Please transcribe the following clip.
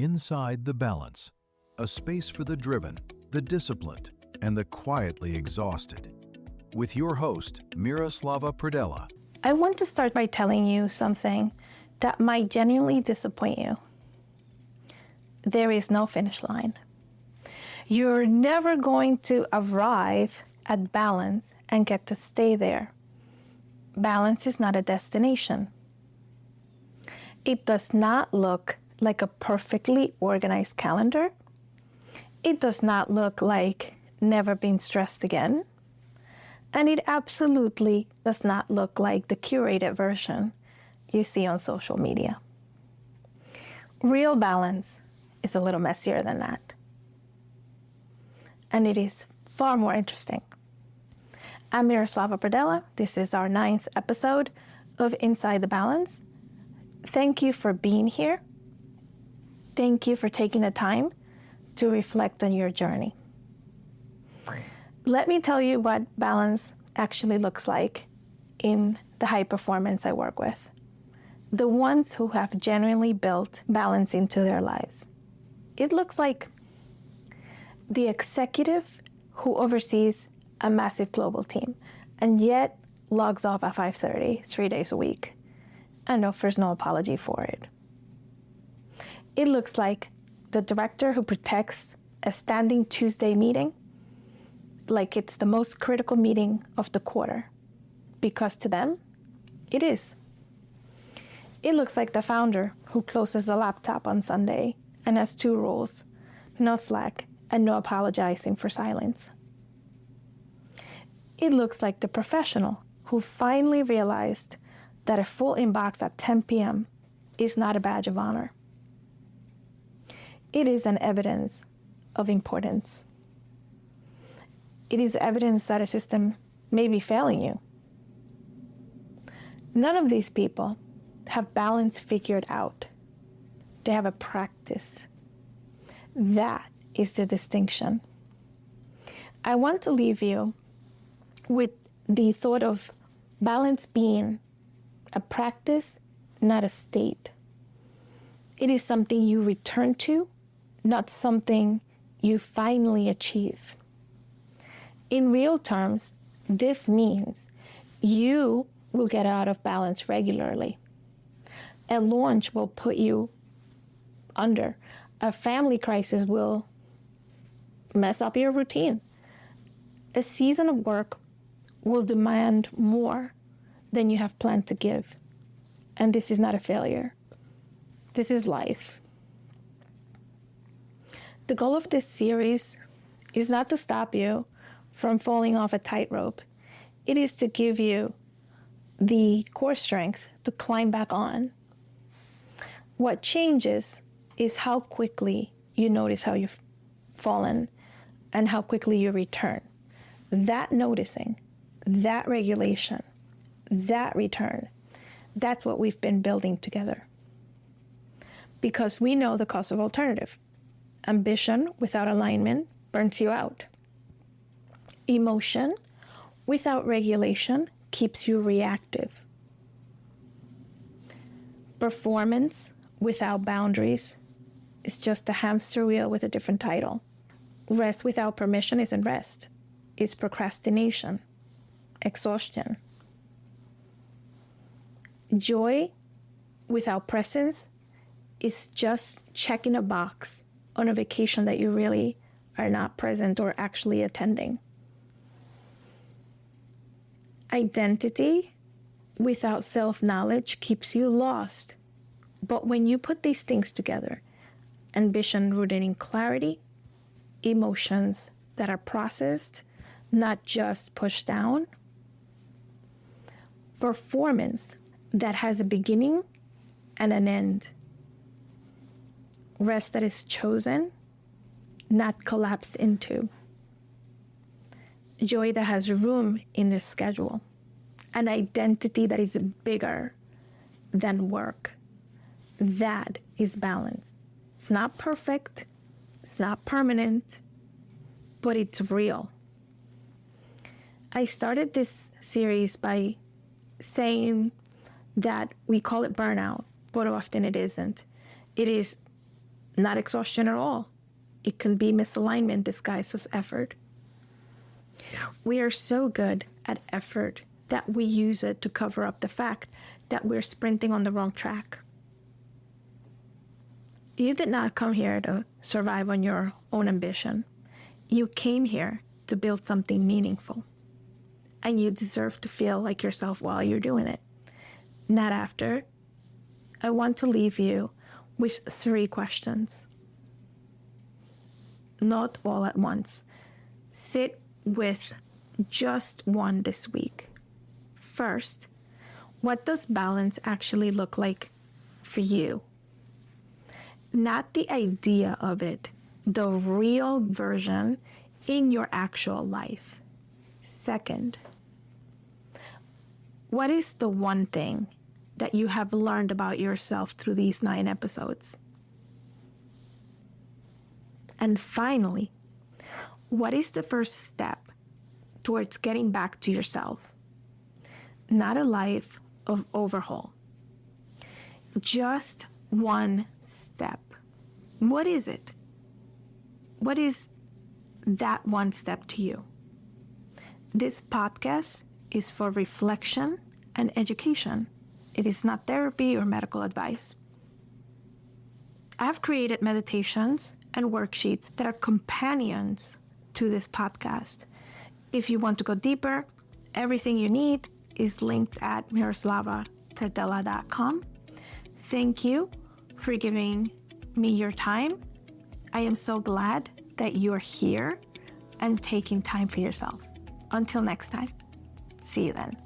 Inside the Balance, a space for the driven, the disciplined, and the quietly exhausted. With your host, Miroslava Pradella. I want to start by telling you something that might genuinely disappoint you. There is no finish line. You're never going to arrive at balance and get to stay there. Balance is not a destination. It does not look like a perfectly organized calendar. It does not look like never being stressed again. And it absolutely does not look like the curated version you see on social media. Real balance is a little messier than that. And it is far more interesting. I'm Miroslava Pradella. This is our 9th episode of Inside the Balance. Thank you for being here. Thank you for taking the time to reflect on your journey. Let me tell you what balance actually looks like in the high performance I work with. The ones who have genuinely built balance into their lives. It looks like the executive who oversees a massive global team and yet logs off at 5:30, 3 days a week, and offers no apology for it. It looks like the director who protects a standing Tuesday meeting like it's the most critical meeting of the quarter, because to them, it is. It looks like the founder who closes the laptop on Sunday and has 2 rules: no Slack and no apologizing for silence. It looks like the professional who finally realized that a full inbox at 10 p.m. is not a badge of honor. It is an evidence of importance. It is evidence that a system may be failing you. None of these people have balance figured out. They have a practice. That is the distinction. I want to leave you with the thought of balance being a practice, not a state. It is something you return to, not something you finally achieve. In real terms, this means you will get out of balance regularly. A launch will put you under. A family crisis will mess up your routine. A season of work will demand more than you have planned to give. And this is not a failure. This is life. The goal of this series is not to stop you from falling off a tightrope. It is to give you the core strength to climb back on. What changes is how quickly you notice how you've fallen and how quickly you return. That noticing, that regulation, that return, that's what we've been building together. Because we know the cost of alternative. Ambition without alignment burns you out. Emotion without regulation keeps you reactive. Performance without boundaries is just a hamster wheel with a different title. Rest without permission isn't rest. It's procrastination, exhaustion. Joy without presence is just checking a box on a vacation that you really are not present or actually attending. Identity without self-knowledge keeps you lost. But when you put these things together, ambition rooted in clarity, emotions that are processed, not just pushed down, performance that has a beginning and an end, rest that is chosen, not collapsed into, joy that has room in the schedule, an identity that is bigger than work. That is balance. It's not perfect, it's not permanent, but it's real. I started this series by saying that we call it burnout, but often it isn't. It is not exhaustion at all. It can be misalignment disguised as effort. We are so good at effort that we use it to cover up the fact that we're sprinting on the wrong track. You did not come here to survive on your own ambition. You came here to build something meaningful. And you deserve to feel like yourself while you're doing it, not after. I want to leave you with 3 questions. Not all at once. Sit with just one this week. First, what does balance actually look like for you? Not the idea of it, the real version in your actual life. Second, what is the one thing that you have learned about yourself through these 9 episodes? And finally, what is the first step towards getting back to yourself? Not a life of overhaul. Just one step. What is it? What is that one step to you? This podcast is for reflection and education. It is not therapy or medical advice. I have created meditations and worksheets that are companions to this podcast. If you want to go deeper, everything you need is linked at miroslavapredella.com. Thank you for giving me your time. I am so glad that you're here and taking time for yourself. Until next time, see you then.